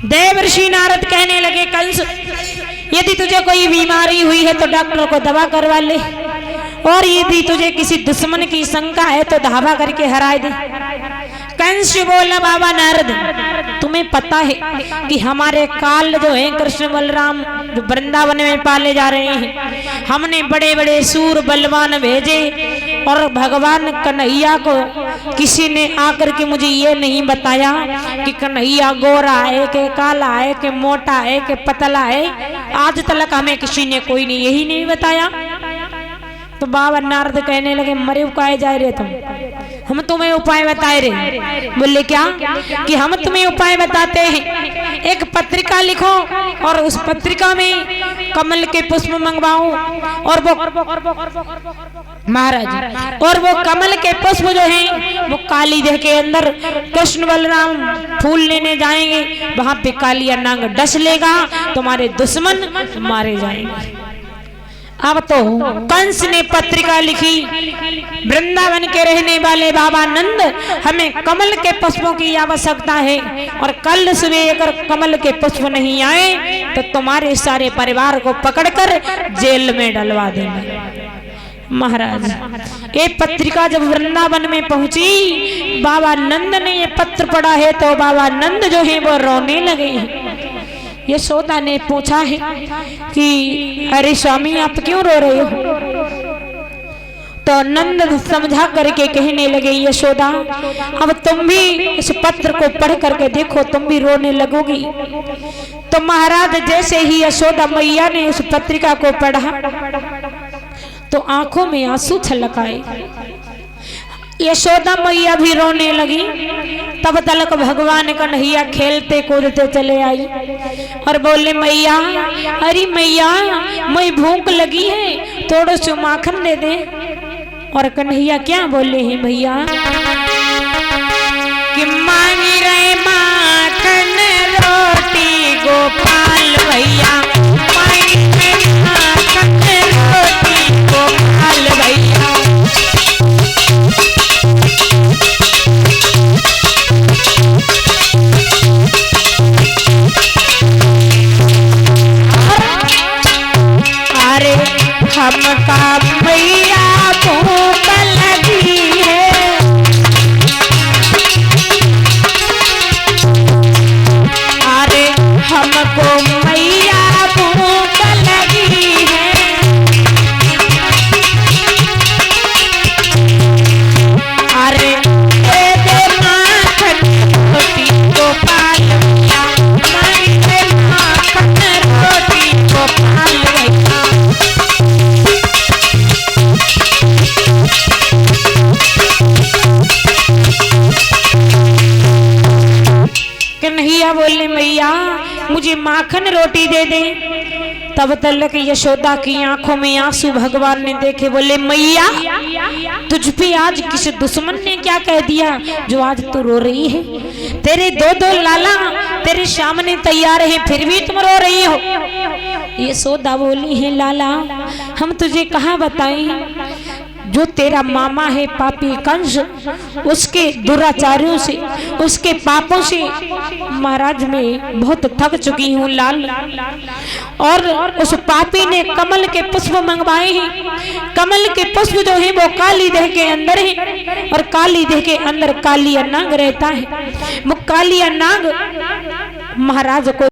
देवर्षि नारद कहने लगे, कंस यदि तुझे कोई बीमारी हुई है तो डॉक्टर को दवा करवा ले, और यदि तुझे किसी दुश्मन की शंका है तो धावा करके हरा दे। कंस बोला, बाबा नारद तुम्हें पता है कि हमारे काल जो है कृष्ण बलराम जो वृंदावन में पाले जा रहे हैं, हमने बड़े बड़े सूर बलवान भेजे और भगवान कन्हैया को किसी ने आकर के मुझे ये नहीं बताया कि कन्हैया गोरा है कि काला है कि मोटा है कि पतला है। आज तक हमें किसी ने कोई नहीं यही नहीं बताया। तो बाबा नारद कहने लगे, मरे उपाय जा रहे तुम, हम तुम्हें उपाय बताए रहे। बोले क्या? कि हम तुम्हें उपाय बताते हैं, एक पत्रिका लिखो और उस पत्रिका में कमल के पुष्प मंगवाओ, और वो महाराज और वो कमल के पुष्प जो हैं वो काली देह के अंदर कृष्ण बलराम फूल लेने जाएंगे, वहां पे कालिया नांग डस लेगा, तुम्हारे दुश्मन मारे जाएंगे। अब तो कंस ने पत्रिका लिखी, वृंदावन के रहने वाले बाबा नंद, हमें कमल के पुष्पों की आवश्यकता है, और कल सुबह अगर कमल के पुष्प नहीं आए तो तुम्हारे सारे परिवार को पकड़कर जेल में डलवा देंगे। महाराज ये पत्रिका जब वृंदावन में पहुंची, बाबा नंद ने ये पत्र पढ़ा है तो बाबा नंद जो है वो रोने लगे हैं। यशोदा ने पूछा है कि अरे स्वामी आप क्यों रो रहे हो? तो नंद समझा करके कहने लगे, यशोदा अब तुम भी इस पत्र को पढ़ करके देखो, तुम भी रोने लगोगी। तो महाराज जैसे ही यशोदा मैया ने उस पत्रिका को पढ़ा तो आंखों में आंसू छलक आए। यशोदा मैया भी रोने लगी। तब तक भगवान कन्हैया खेलते कूदते चले आई और बोले, मैया अरे मैया मुझे भूख लगी है, थोड़ा सा माखन दे दे। और कन्हैया क्या बोले हैं भैया कि मांगी रहे माखन रोटी गोपाल भैया, मांगी रहे माखन रोटी गोपाल भैया। हमका मैया भूख लगी है, अरे हमको मैया भूख लगी है, अरे दे दे माखन रोटी गोपाल भैया, दे माखन रोटी गोपाल भैया। कन्हैया बोले, मैया मुझे माखन रोटी दे दे। तब तक यशोदा की आंखों में आंसू भगवान ने देखे। बोले, मैया तुझ पे आज किसी दुश्मन ने क्या कह दिया जो आज तू रो रही है? तेरे दो दो लाला तेरे सामने तैयार हैं, फिर भी तुम रो रही हो। यशोदा बोली है लाला हम तुझे कहाँ बताएं, जो तेरा मामा है पापी कंस, उसके दुराचारों से, उसके पापों से महाराज मैं बहुत थक चुकी हूँ लाल। और उस पापी ने कमल के पुष्प मंगवाए हैं। कमल के पुष्प जो है वो काली देह के अंदर है और काली देह के अंदर कालिया नाग रहता है। वो कालिया नाग महाराज को